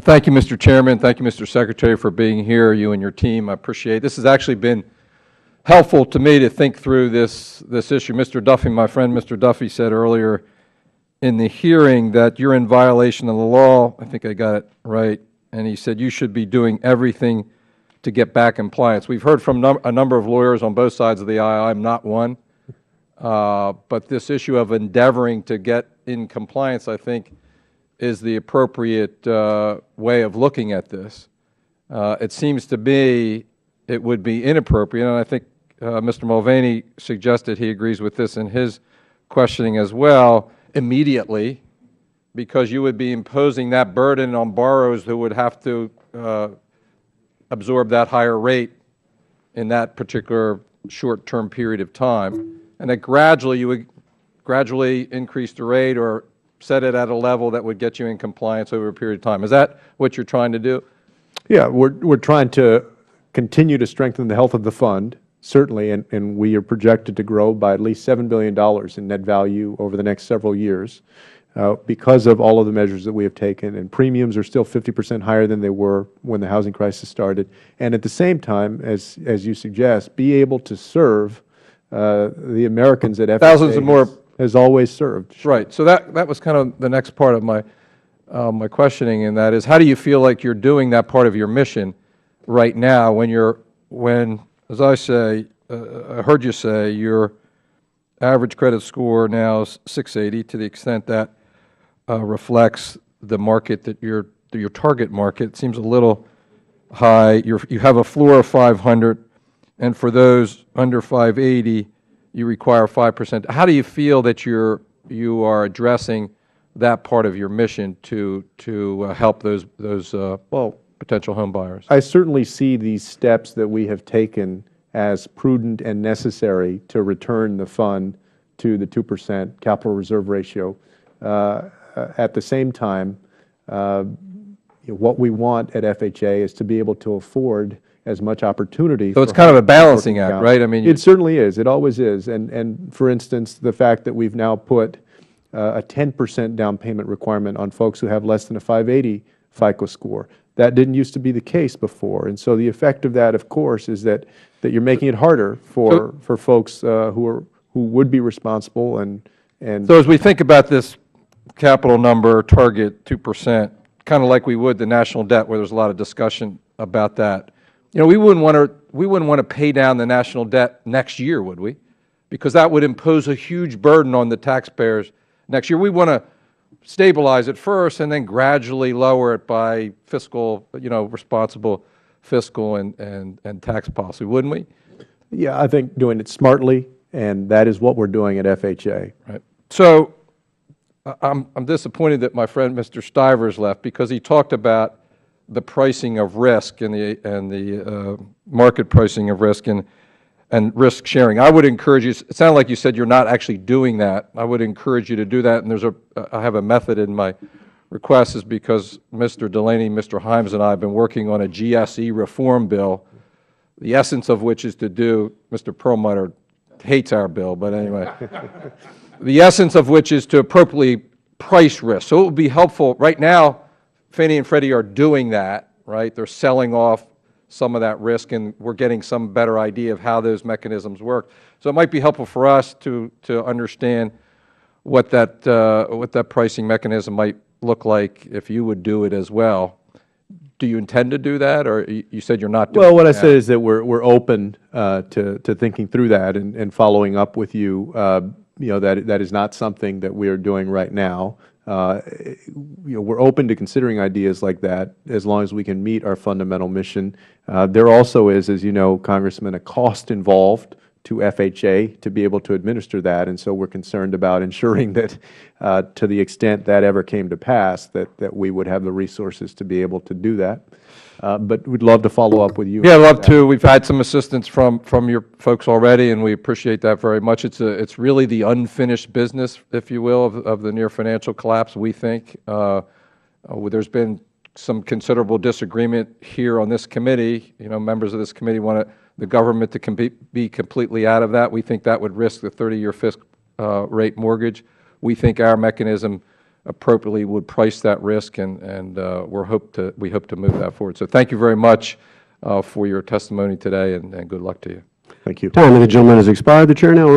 Thank you, Mr. Chairman. Thank you, Mr. Secretary, for being here, you and your team. I appreciate it. This has actually been helpful to me to think through this issue. Mr. Duffy, my friend Mr. Duffy, said earlier in the hearing that you're in violation of the law. I think I got it right. And he said you should be doing everything to get back compliance. We've heard from a number of lawyers on both sides of the aisle. I'm not one. But this issue of endeavoring to get in compliance, I think, is the appropriate way of looking at this. It seems to me it would be inappropriate, and I think Mr. Mulvaney suggested he agrees with this in his questioning as well, immediately, because you would be imposing that burden on borrowers who would have to absorb that higher rate in that particular short-term period of time, and that gradually you would gradually increase the rate or set it at a level that would get you in compliance over a period of time. Is that what you're trying to do? Yeah, we're trying to continue to strengthen the health of the fund, certainly, and we are projected to grow by at least $7 billion in net value over the next several years because of all of the measures that we have taken. And premiums are still 50% higher than they were when the housing crisis started. And at the same time, as you suggest, be able to serve the Americans that FHA thousands of more has always served. Right. So that was kind of the next part of my my questioning, and that is, how do you feel like you're doing that part of your mission right now when, as I say, I heard you say your average credit score now is 680, to the extent that reflects the market that your target market. It seems a little high. You have a floor of 500, and for those under 580, you require 5%. How do you feel that you are addressing that part of your mission to help those potential home buyers? I certainly see these steps that we have taken as prudent and necessary to return the fund to the 2% capital reserve ratio. At the same time, what we want at FHA is to be able to afford as much opportunity. So it's kind of a balancing act, right? I mean, it certainly is. It always is. And for instance, the fact that we've now put a 10% down payment requirement on folks who have less than a 580 FICO score. That didn't used to be the case before. And so the effect of that, of course, is that you're making it harder for folks who would be responsible and. So as we think about this capital number target 2%, kind of like we would the national debt, where there's a lot of discussion about that. You know, we wouldn't want to pay down the national debt next year, would we? Because that would impose a huge burden on the taxpayers next year. We want to stabilize it first and then gradually lower it by fiscal, responsible fiscal and tax policy, wouldn't we? Yeah, I think doing it smartly, and that is what we're doing at FHA. Right. So I'm disappointed that my friend Mr. Stivers left, because he talked about the pricing of risk and the market pricing of risk and risk sharing. I would encourage you. It sounded like you said you're not actually doing that. I would encourage you to do that. And I have a method in my request, is because Mr. Delaney, Mr. Himes, and I have been working on a GSE reform bill, the essence of which is to do. Mr. Perlmutter hates our bill, but anyway, the essence of which is to appropriately price risk. So it would be helpful right now. Fannie and Freddie are doing that, right? They're selling off some of that risk, and we're getting some better idea of how those mechanisms work. So it might be helpful for us to understand what that pricing mechanism might look like if you would do it as well. Do you intend to do that, or you said you're not doing it? Well, what I said is that we're open to thinking through that and following up with you. That is not something that we are doing right now. We're open to considering ideas like that as long as we can meet our fundamental mission. There also is, as you know, Congressman, a cost involved to FHA to be able to administer that, and so we're concerned about ensuring that to the extent that ever came to pass, that we would have the resources to be able to do that. But we'd love to follow up with you. Yeah, I'd love to. We've had some assistance from your folks already, and we appreciate that very much. It's really the unfinished business, if you will, of the near financial collapse, we think. There's been some considerable disagreement here on this committee. Members of this committee want the government to be completely out of that. We think that would risk the 30-year fixed rate mortgage. We think our mechanism appropriately would price that risk, and we hope to move that forward. So thank you very much for your testimony today, and good luck to you. Thank you. Time of the gentleman has expired. The chair now